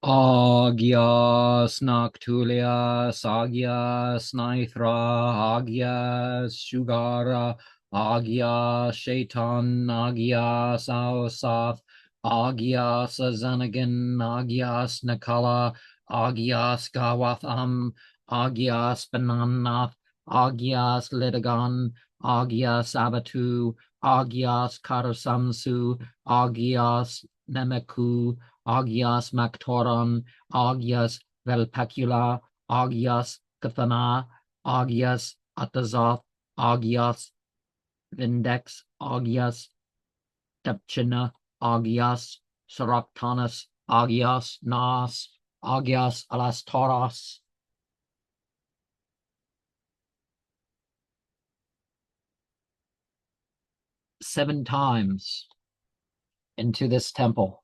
Agias Noctulias, Agias Nithra, Agias Shugara, Agias Shaitan, Agias Aosath, Agias Azanagan, Agias Nakala, Agias Gawatham, Agias Benanath, Agias Lidagon, Agias Abatu, Agias Karasamsu, Agias Nemeku, Agias Mactoron, Agias Velpecula, Agias Cathana, Agias Atazoth, Agias Vindex, Agias Tepchina, Agias Saractanus, Agias Nas, Agias Alastoros. 7 times into this temple.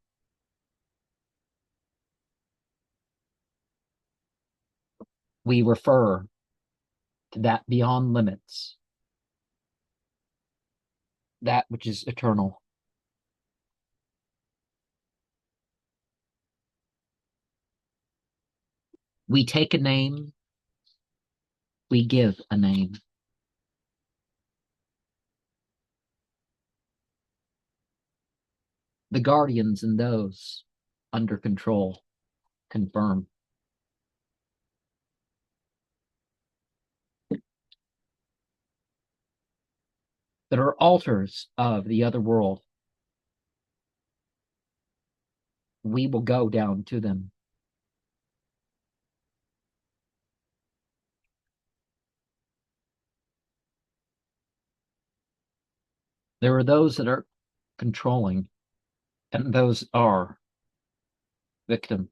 We refer to that beyond limits, that which is eternal. We take a name, we give a name. The guardians and those under control confirm. There are altars of the other world. We will go down to them. There are those that are controlling, and those are victims.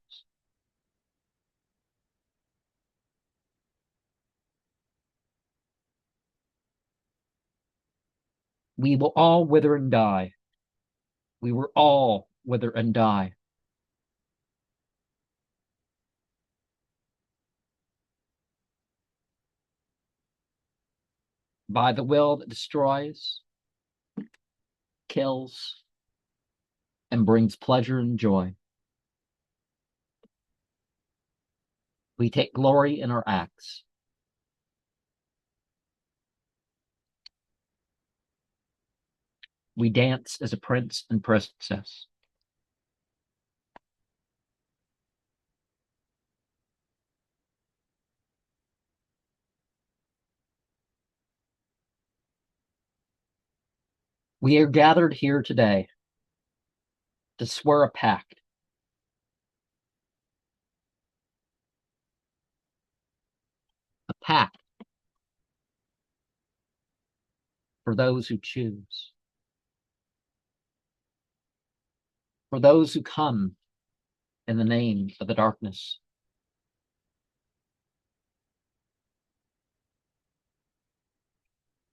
We will all wither and die. We will all wither and die. By the will that destroys, kills, and brings pleasure and joy. We take glory in our acts. We dance as a prince and princess. We are gathered here today to swear a pact. A pact for those who choose. For those who come in the name of the darkness.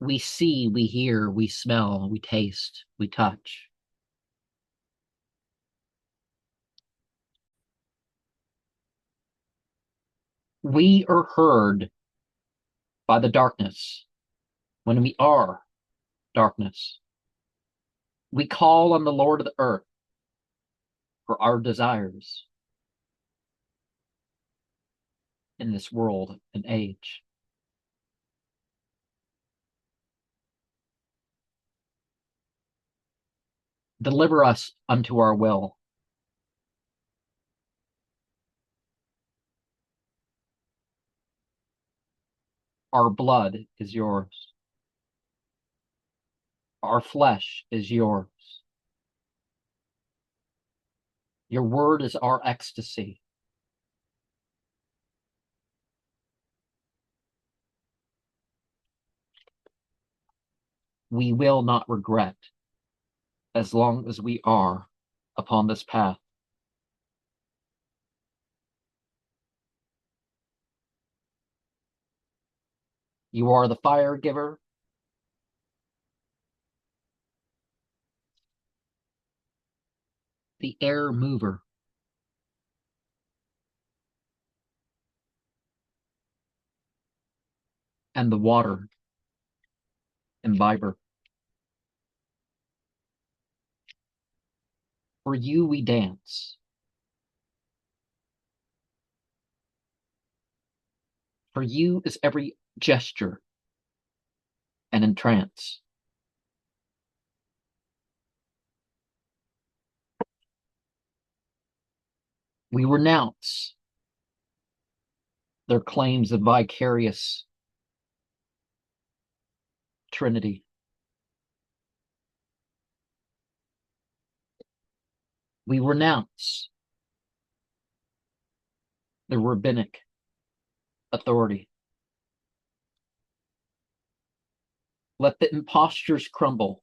We see, we hear, we smell, we taste, we touch. We are heard by the darkness when we are darkness. We call on the Lord of the earth for our desires in this world and age. Deliver us unto our will. Our blood is yours. Our flesh is yours. Your word is our ecstasy. We will not regret as long as we are upon this path. You are the fire giver, the air mover, and the water imbiber. For you we dance. For you is every gesture an entrance. We renounce their claims of vicarious Trinity. We renounce the rabbinic authority. Let the impostures crumble.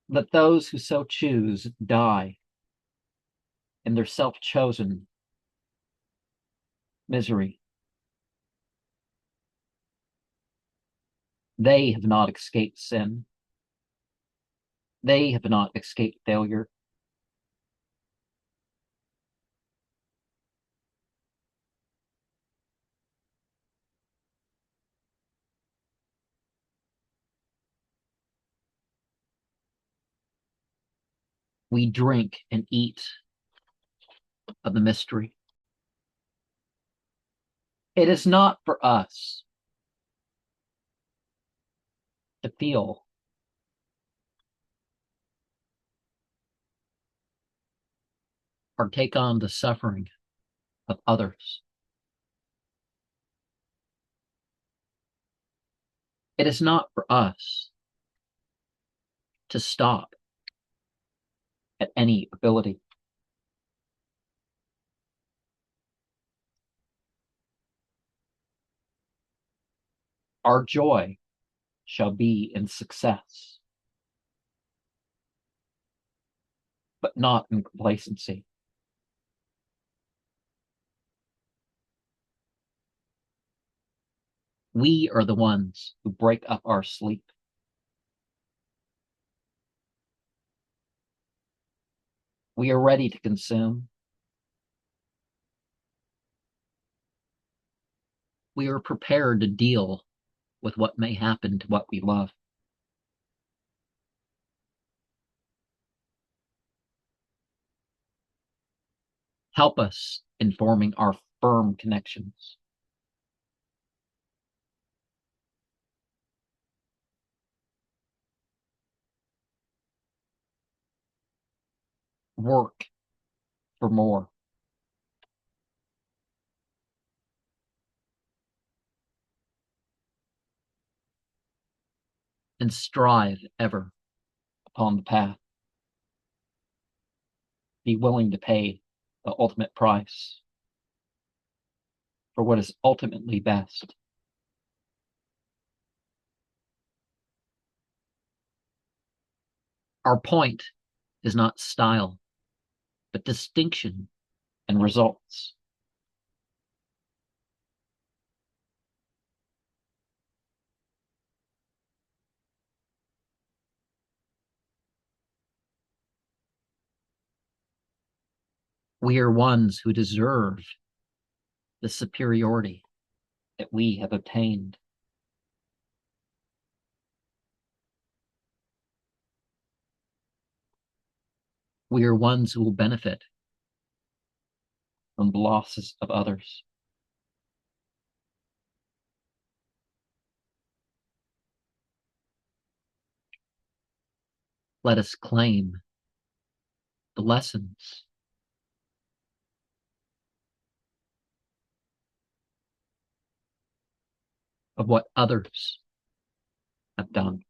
Let those who so choose die in their self-chosen misery. They have not escaped sin. They have not escaped failure. We drink and eat of the mystery. It is not for us to feel or take on the suffering of others. It is not for us to stop at any ability. Our joy shall be in success, but not in complacency. We are the ones who break up our sleep. We are ready to consume. We are prepared to deal with what may happen to what we love. Help us in forming our firm connections. Work for more. And strive ever upon the path. Be willing to pay the ultimate price for what is ultimately best. Our point is not style, but distinction and results. We are ones who deserve the superiority that we have obtained. We are ones who will benefit from the losses of others. Let us claim the lessons of what others have done.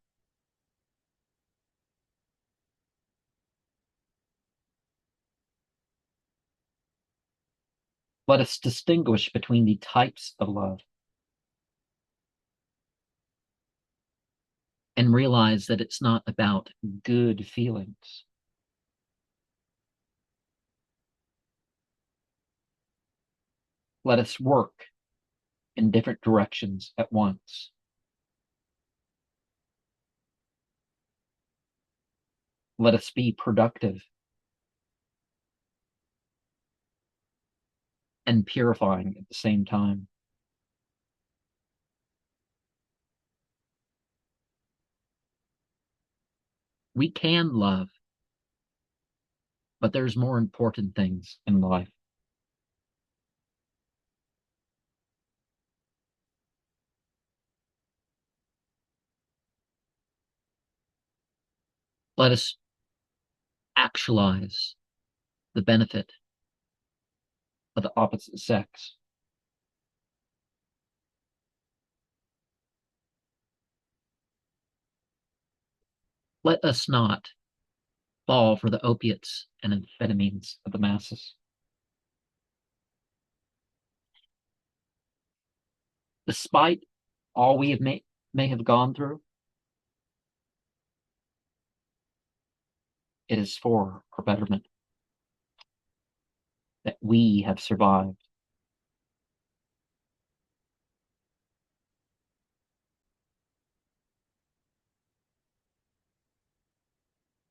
Let us distinguish between the types of love and realize that it's not about good feelings. Let us work in different directions at once. Let us be productive and purifying at the same time. We can love, but there's more important things in life. Let us actualize the benefit of the opposite sex. Let us not fall for the opiates and amphetamines of the masses. Despite all we may have gone through, it is for our betterment that we have survived.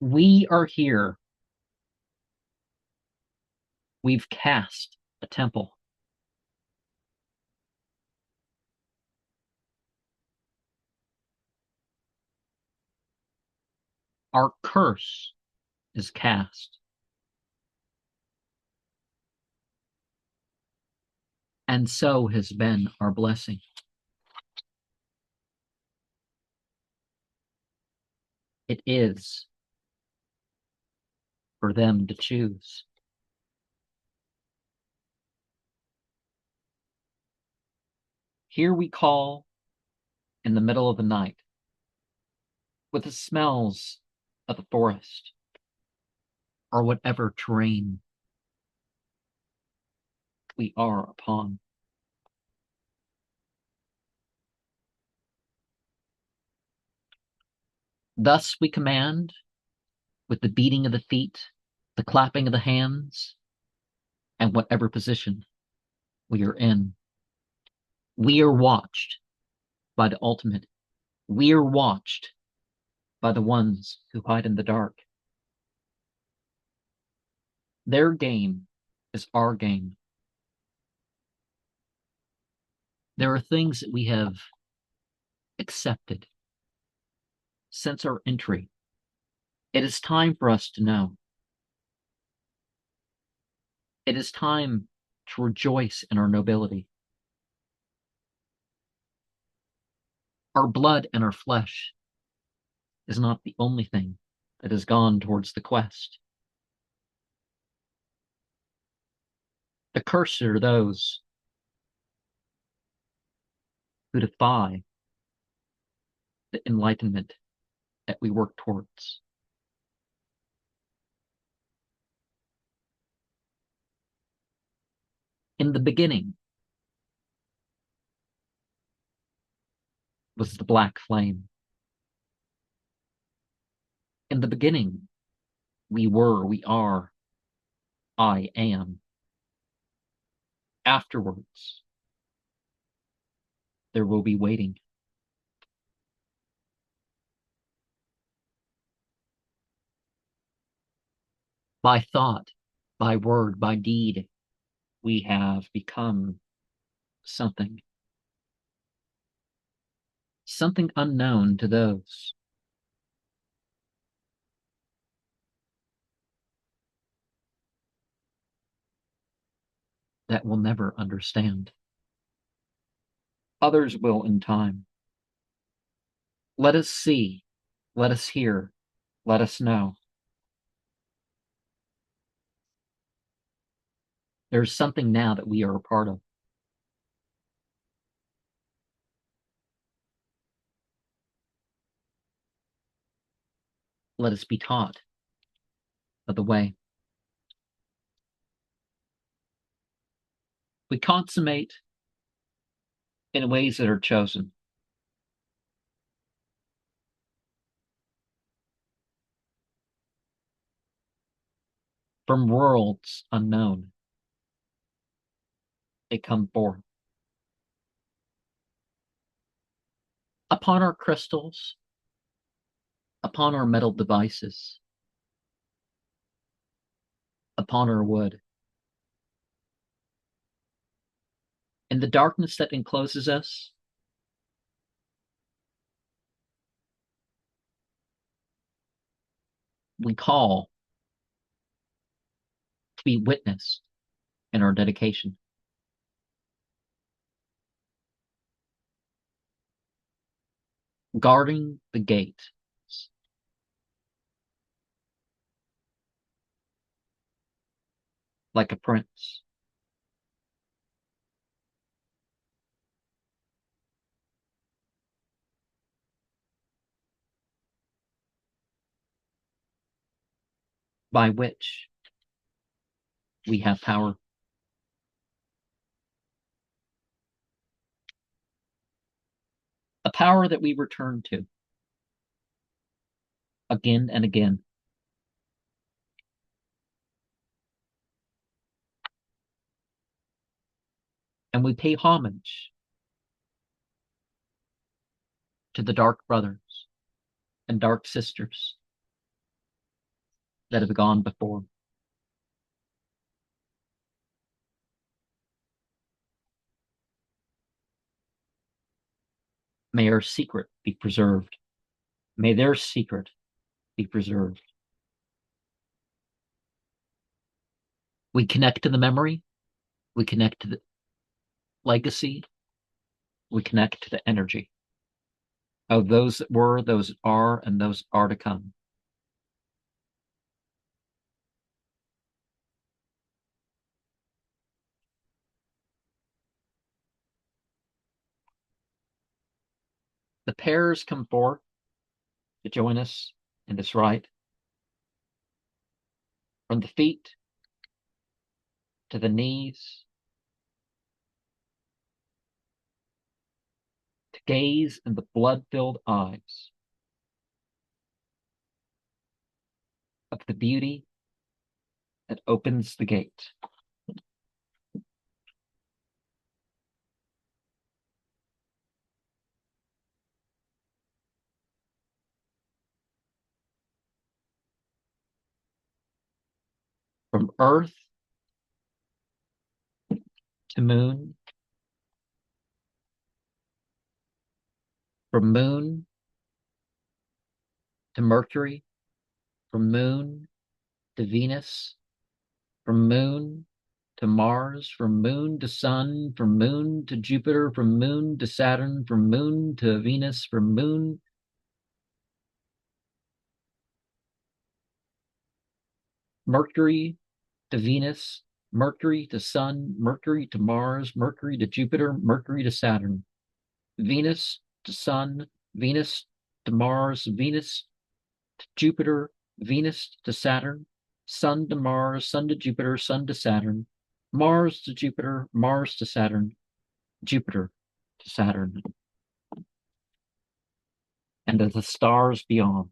We are here. We've cast a temple. Our curse is cast. And so has been our blessing. It is for them to choose. Here we call in the middle of the night with the smells of the forest or whatever terrain we are upon. Thus we command with the beating of the feet, the clapping of the hands, and whatever position we are in. We are watched by the ultimate. We are watched by the ones who hide in the dark. Their game is our game. There are things that we have accepted since our entry. It is time for us to know. It is time to rejoice in our nobility. Our blood and our flesh is not the only thing that has gone towards the quest. The cursed are those who defy the enlightenment that we work towards. In the beginning was the black flame. In the beginning, we were, we are, I am. Afterwards, there will be waiting. By thought, by word, by deed, we have become something. Something unknown to those that will never understand. Others will in time. Let us see, let us hear, let us know. There's something now that we are a part of. Let us be taught of the way. We consummate in ways that are chosen. From worlds unknown, they come forth. Upon our crystals, upon our metal devices, upon our wood. In the darkness that encloses us, we call to be witnessed in our dedication. Guarding the gate like a prince. By which we have power. A power that we return to again and again. And we pay homage to the dark brothers and dark sisters that have gone before. May our secret be preserved. May their secret be preserved. We connect to the memory. We connect to the legacy. We connect to the energy of those that were, those that are, and those are to come. The pairs come forth to join us in this rite. From the feet to the knees, to gaze in the blood-filled eyes of the beauty that opens the gate. From earth to moon, from moon to Mercury, from moon to Venus, from moon to Mars, from moon to Sun, from moon to Jupiter, from moon to Saturn, from moon to Venus, from moon Mercury to Venus, Mercury to Sun, Mercury to Mars, Mercury to Jupiter, Mercury to Saturn, Venus to Sun, Venus to Mars, Venus to Jupiter, Venus to Saturn, Sun to Mars, Sun to Jupiter, Sun to Saturn, Mars to Jupiter, Mars to Saturn, Jupiter to Saturn, and to the stars beyond.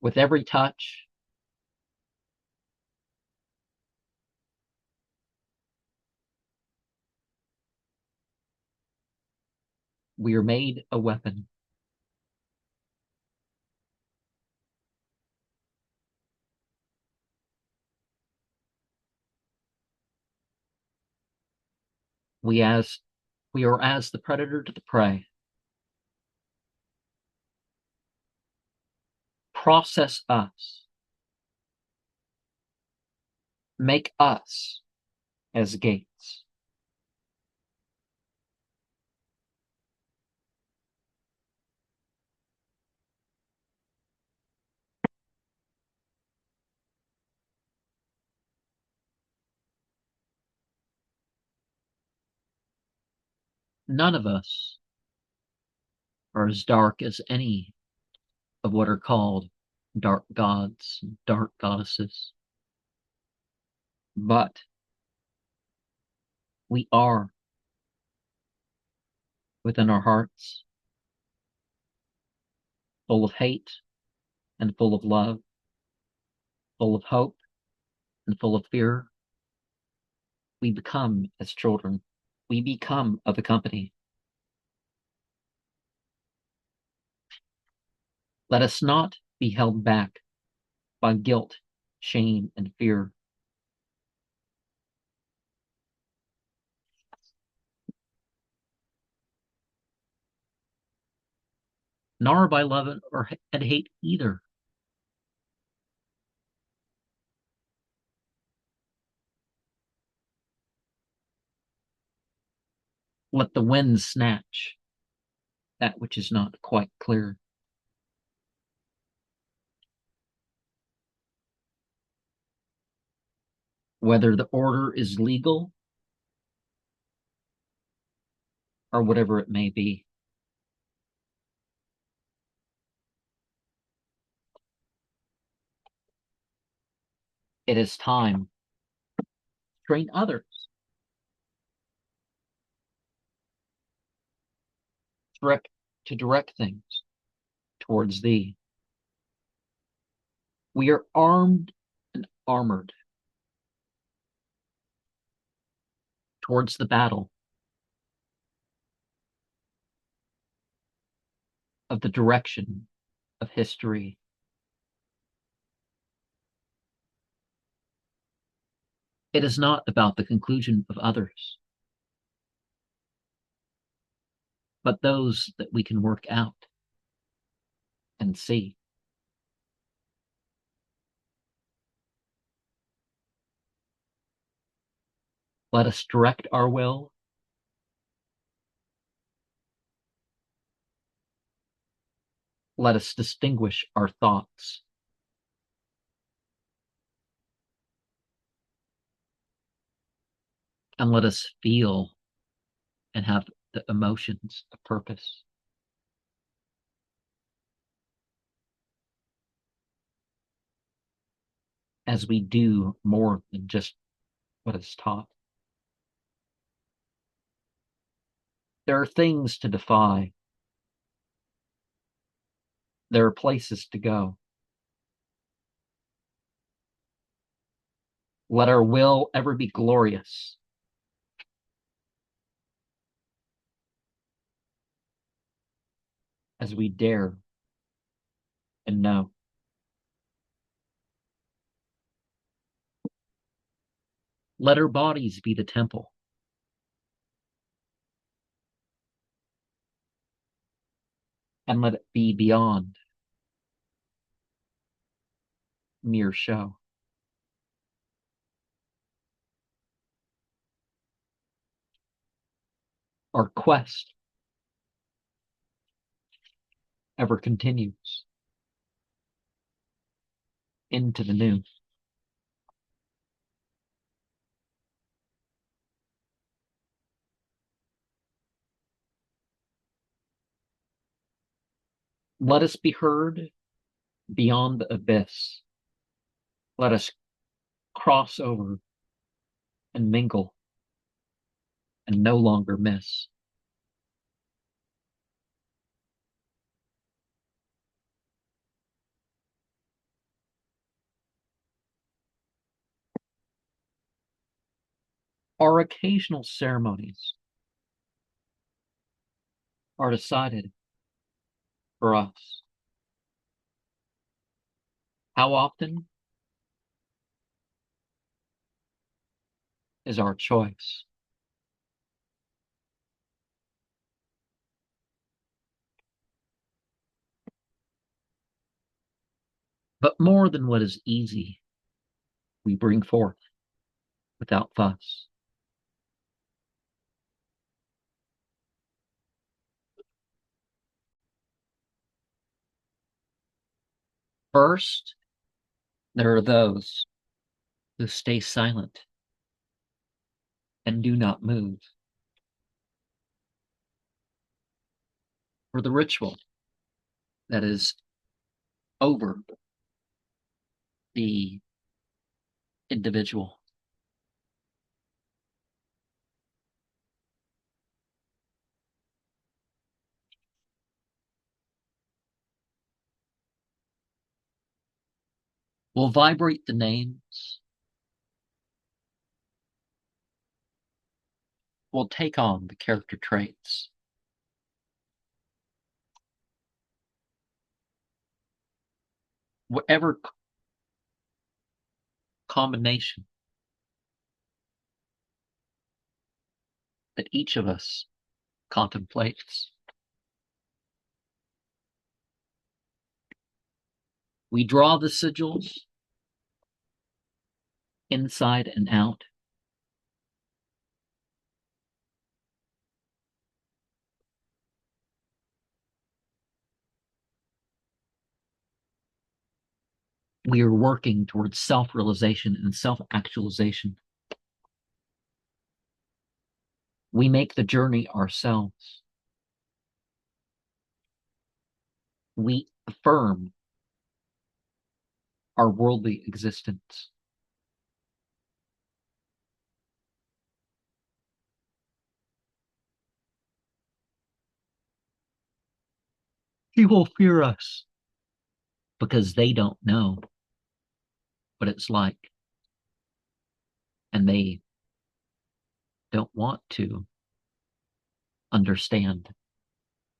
With every touch, we are made a weapon. We are as the predator to the prey. Process us. Make us as gates. None of us are as dark as any of what are called dark gods, dark goddesses. But we are, within our hearts, full of hate and full of love, full of hope and full of fear. We become as children. We become of the company. Let us not be held back by guilt, shame, and fear. Nor by love and hate either. Let the wind snatch that which is not quite clear. Whether the order is legal or whatever it may be. It is time to train others to direct things towards thee. We are armed and armored towards the battle of the direction of history. It is not about the conclusion of others, but those that we can work out and see. Let us direct our will. Let us distinguish our thoughts. And let us feel and have the emotions of purpose. As we do more than just what is taught. There are things to defy. There are places to go. Let our will ever be glorious. As we dare and know. Let our bodies be the temple. And let it be beyond mere show. Our quest ever continues into the new. Let us be heard beyond the abyss. Let us cross over and mingle and no longer miss. Our occasional ceremonies are decided for us. How often is our choice. But more than what is easy, we bring forth without fuss. First, there are those who stay silent and do not move. For the ritual that is over the individual. Will vibrate the names, will take on the character traits. Whatever combination that each of us contemplates. We draw the sigils inside and out. We are working towards self-realization and self-actualization. We make the journey ourselves. We affirm our worldly existence. People fear us because they don't know what it's like, and they don't want to understand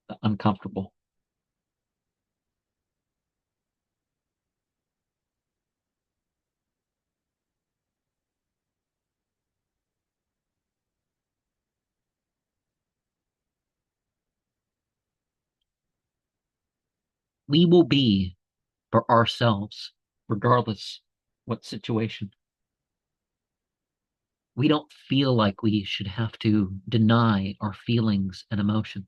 the uncomfortable. We will be for ourselves, regardless what situation. We don't feel like we should have to deny our feelings and emotions.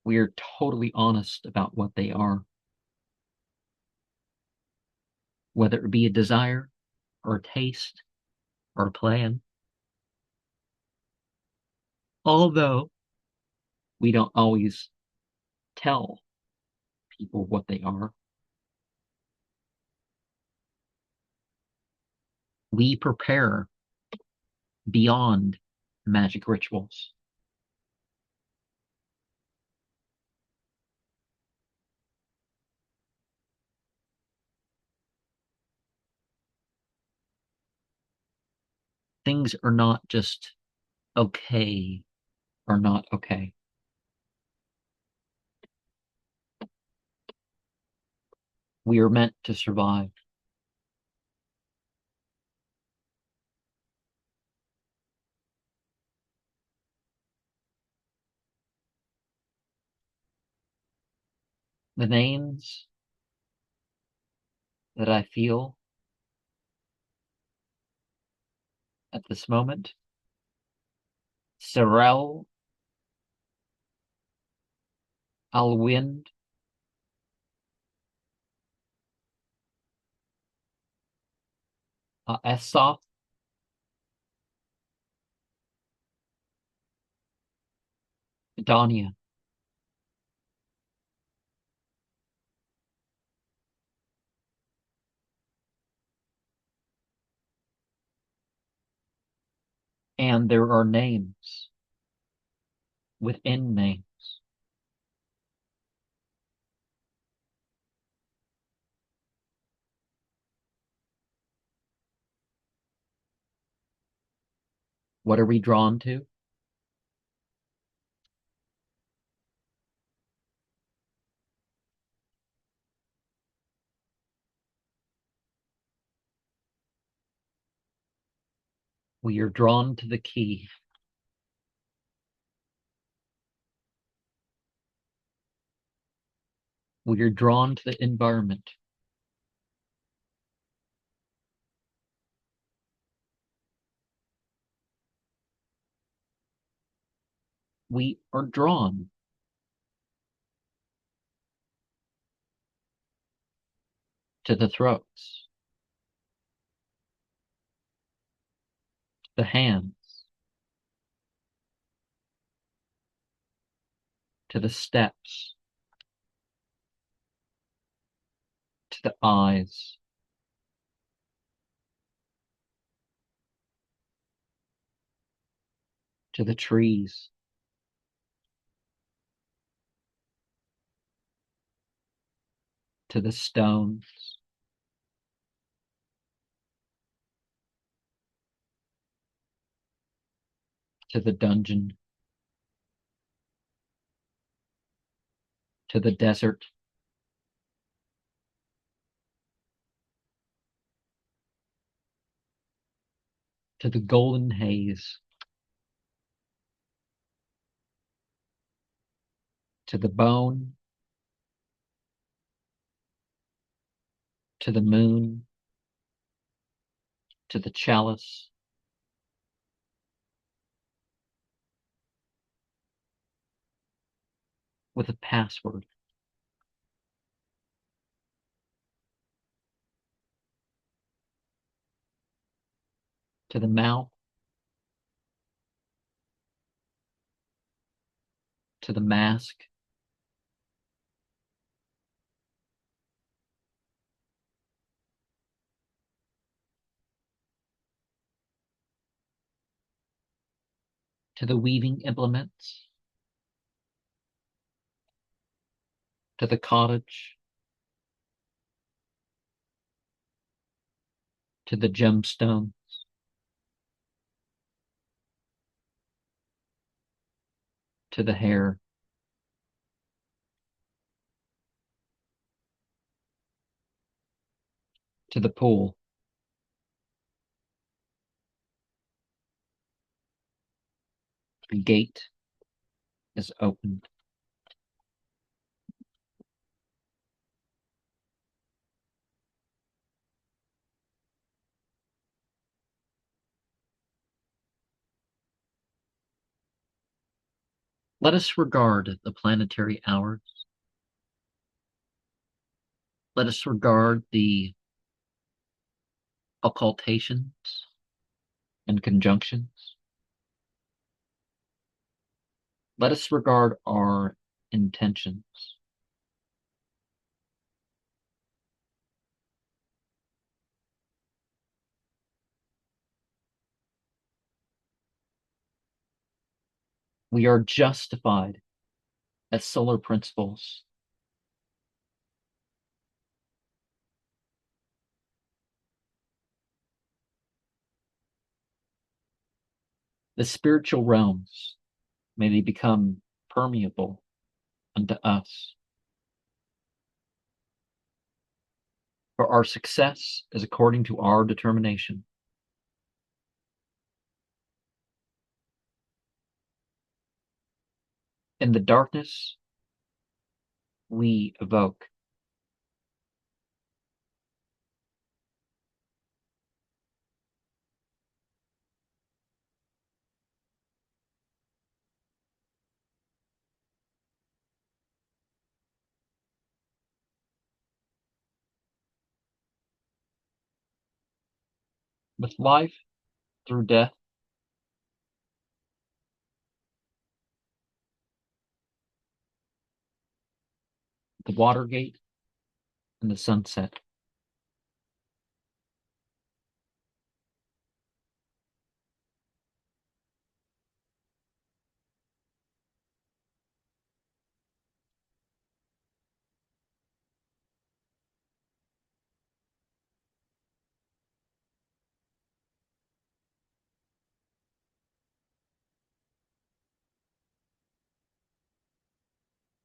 We are totally honest about what they are, whether it be a desire or a taste or a plan. Although we don't always tell people what they are, we prepare beyond magic rituals. Things are not just okay or not okay. We are meant to survive. The names that I feel at this moment: Sorel, Alwind, Essoth, Dania. And there are names within names. What are we drawn to? We are drawn to the key. We are drawn to the environment. We are drawn to the throats, the hands, to the steps, to the eyes, to the trees, to the stones, to the dungeon, to the desert, to the golden haze, to the bone, to the moon, to the chalice, with a password. To the mouth, to the mask, to the weaving implements, to the cottage, to the gemstone, to the hair, to the pool. The gate is opened. Let us regard the planetary hours. Let us regard the occultations and conjunctions. Let us regard our intentions. We are justified as solar principles. The spiritual realms, may they become permeable unto us. For our success is according to our determination. In the darkness, we evoke. With life through death, the Watergate, and the sunset.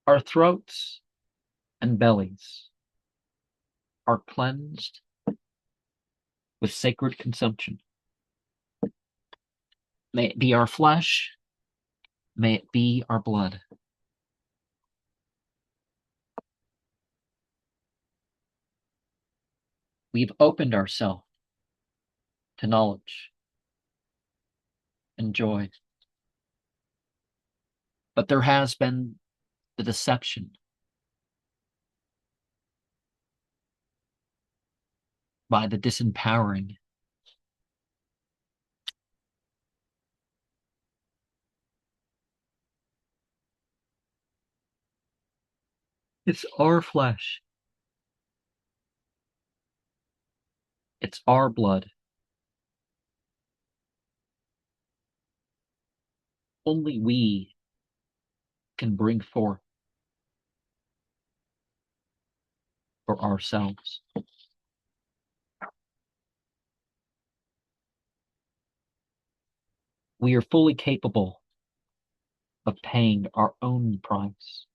Our throats and bellies are cleansed with sacred consumption. May it be our flesh, may it be our blood. We've opened ourselves to knowledge and joy. But there has been the deception by the disempowering. It's our flesh. It's our blood. Only we can bring forth for ourselves. We are fully capable of paying our own price.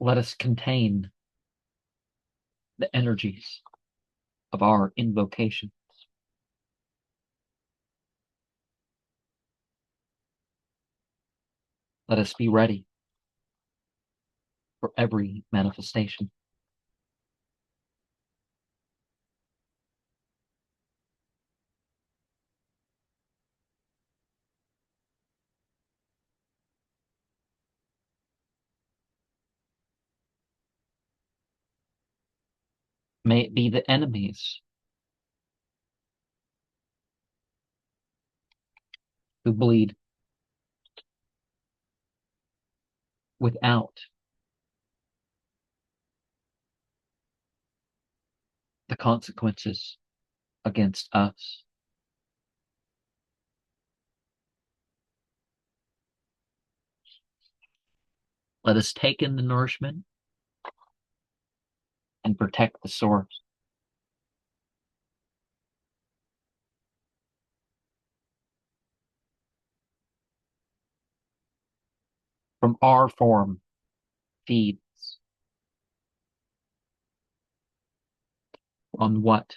Let us contain the energies of our invocations. Let us be ready for every manifestation. May it be the enemies who bleed without the consequences against us. Let us take in the nourishment and protect the source. From our form feeds on what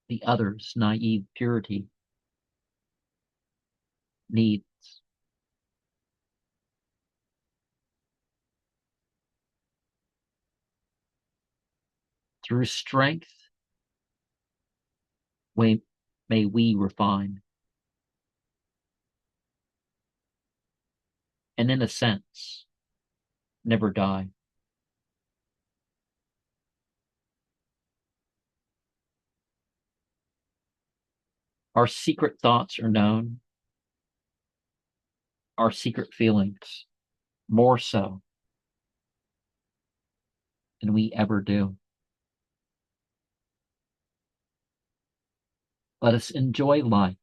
the other's naive purity needs. Through strength, may we refine, and in a sense, never die. Our secret thoughts are known, our secret feelings, more so than we ever do. Let us enjoy life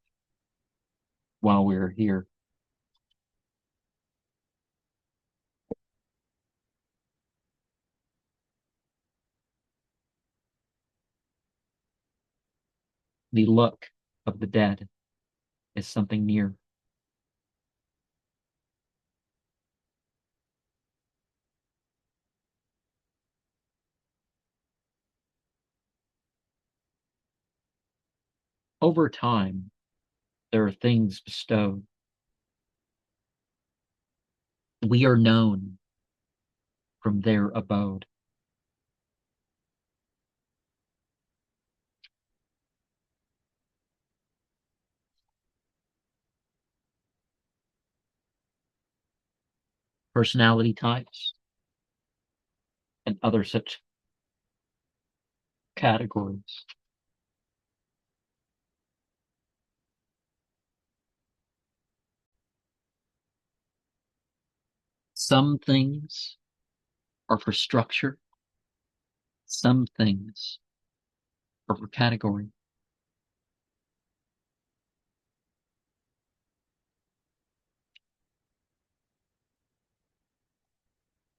while we're here. The look of the dead is something near. Over time, there are things bestowed. We are known from their abode. Personality types and other such categories. Some things are for structure, some things are for category.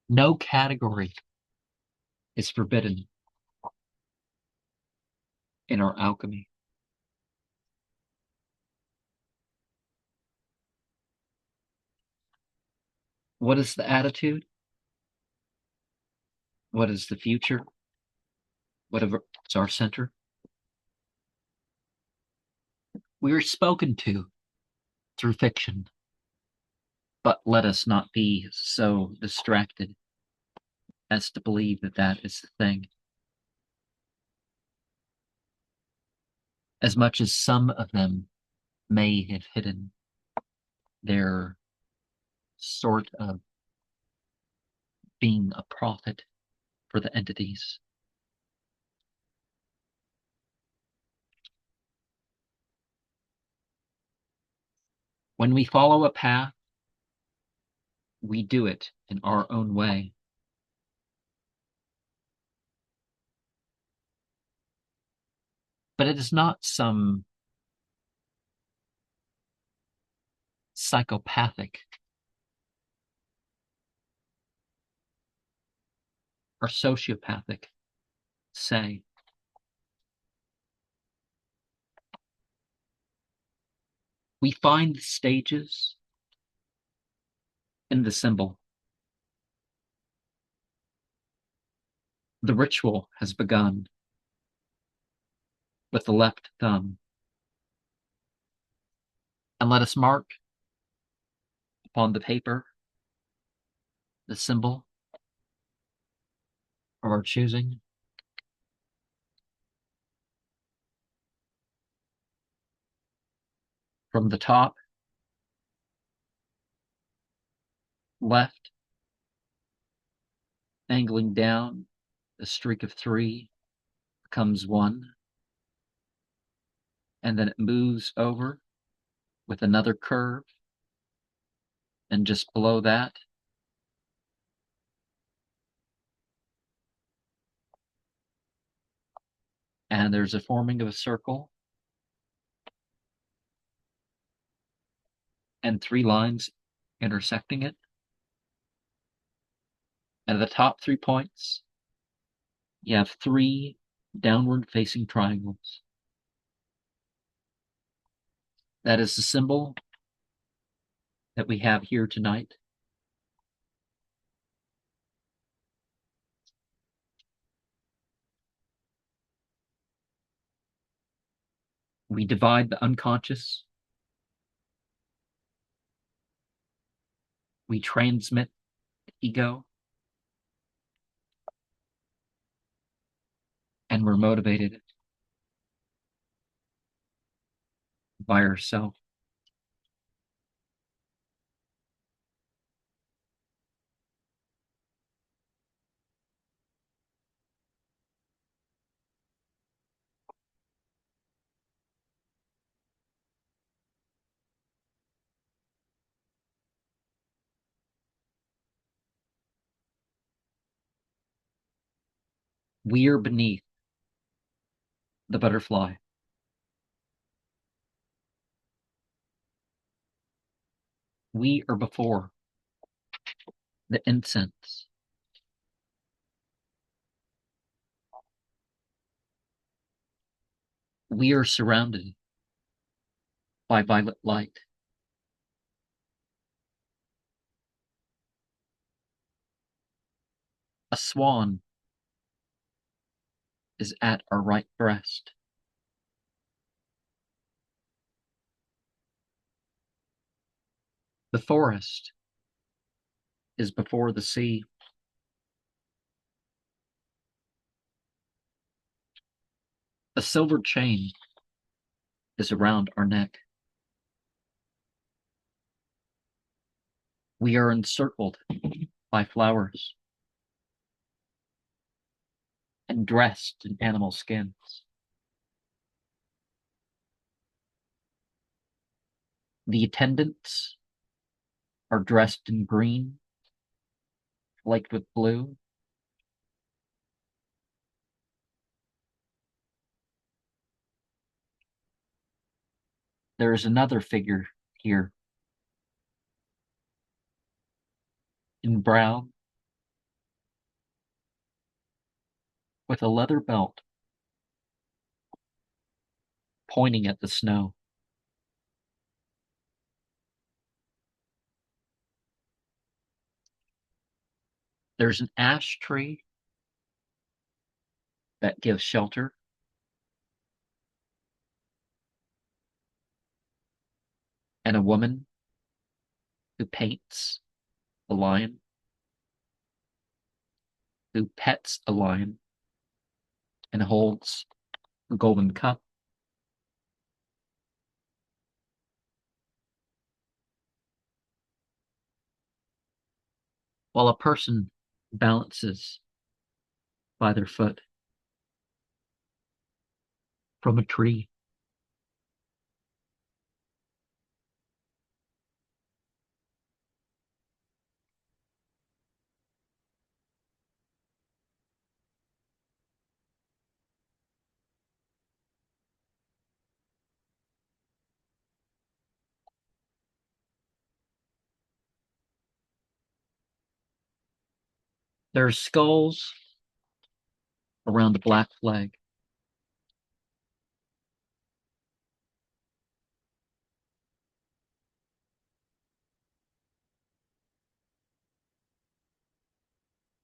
No category is forbidden in our alchemy. What is the attitude? What is the future? What is our center? We are spoken to through fiction, but let us not be so distracted as to believe that that is the thing. As much as some of them may have hidden their sort of being a prophet for the entities. When we follow a path, we do it in our own way. But it is not some psychopathic or sociopathic say. We find the stages in the symbol. The ritual has begun with the left thumb. And let us mark upon the paper the symbol of our choosing. From the top, left, angling down, the streak of 3 becomes 1, and then it moves over with another curve, and just below that, and there's a forming of a circle, and 3 lines intersecting it. And at the top 3 points, you have 3 downward facing triangles. That is the symbol that we have here tonight. We divide the unconscious. We transmit the ego. And we're motivated by ourselves. We are beneath the butterfly. We are before the incense. We are surrounded by violet light. A swan is at our right breast. The forest is before the sea. A silver chain is around our neck. We are encircled by flowers and dressed in animal skins. The attendants are dressed in green, flaked with blue. There is another figure here in brown with a leather belt pointing at the snow. There's an ash tree that gives shelter. And a woman who paints a lion, who pets a lion, and holds a golden cup. While a person balances by their foot from a tree. There are skulls around a black flag.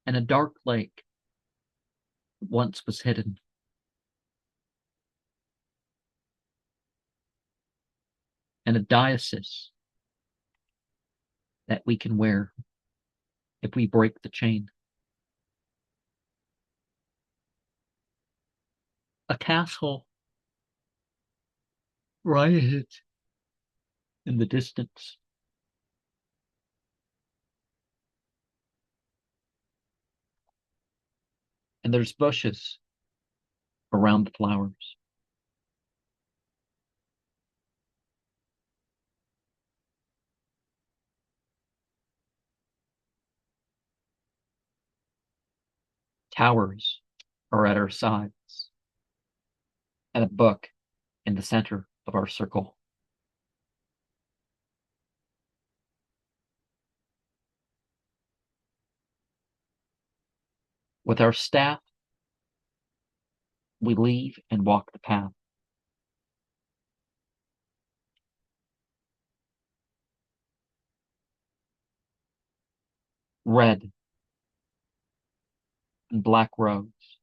and a dark lake once was hidden. And a diocese that we can wear if we break the chain. A castle rising in the distance. And there's bushes around the flowers. Towers are at our sides, and a book in the center of our circle. With our staff, we leave and walk the path. Red and black robes.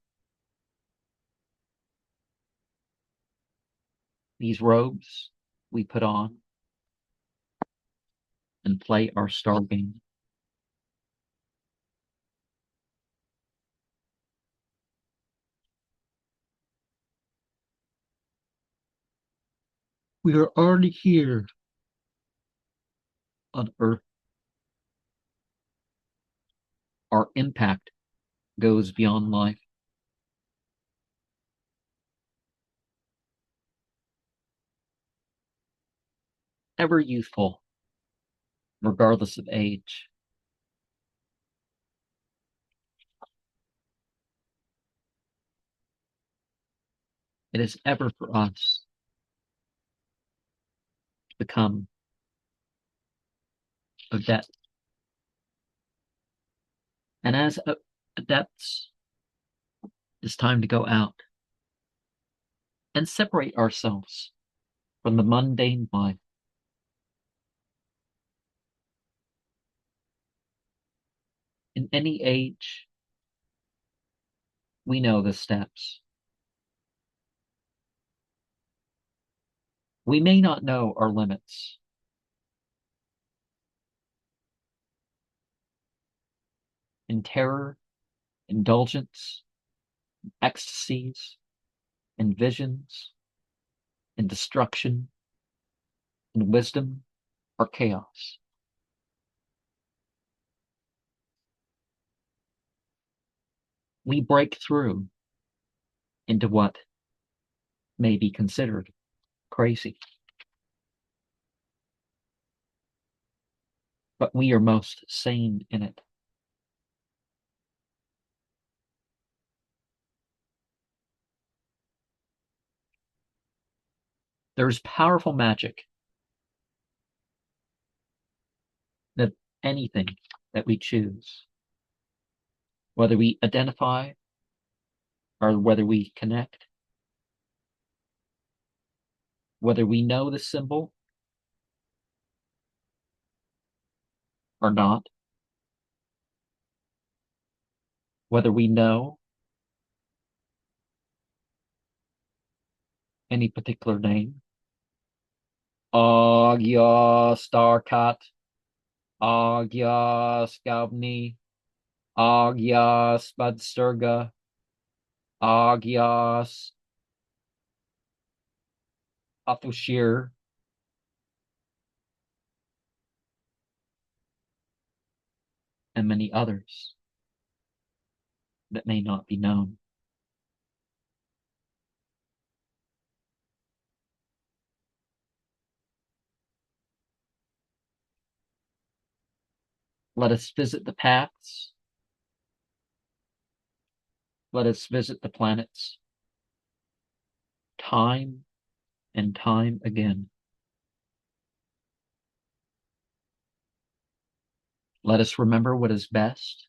These robes we put on and play our star game. We are already here on Earth. Our impact goes beyond life. Ever youthful, regardless of age. It is ever for us to become adept. And as adepts, it's time to go out and separate ourselves from the mundane life. In any age, we know the steps. We may not know our limits. In terror, indulgence, ecstasies, in visions, in destruction, in wisdom, or chaos. We break through into what may be considered crazy. But we are most sane in it. There's powerful magic that anything that we choose, whether we identify or whether we connect, whether we know the symbol or not, whether we know any particular name. Agya Starkat, Agya Skavni, Agya Spudsturga, Agya Athushir, and many others that may not be known. Let us visit the paths. Let us visit the planets. Time and time again. Let us remember what is best.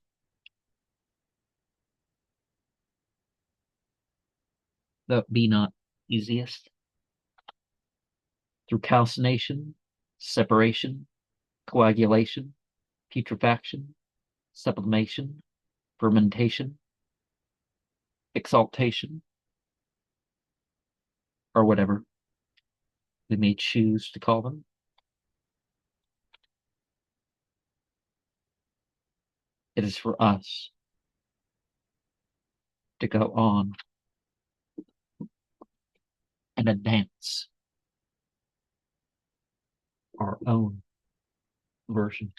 Though it be not easiest. Through calcination, separation, coagulation, putrefaction, sublimation, fermentation, exaltation, or whatever we may choose to call them. It is for us to go on and advance our own version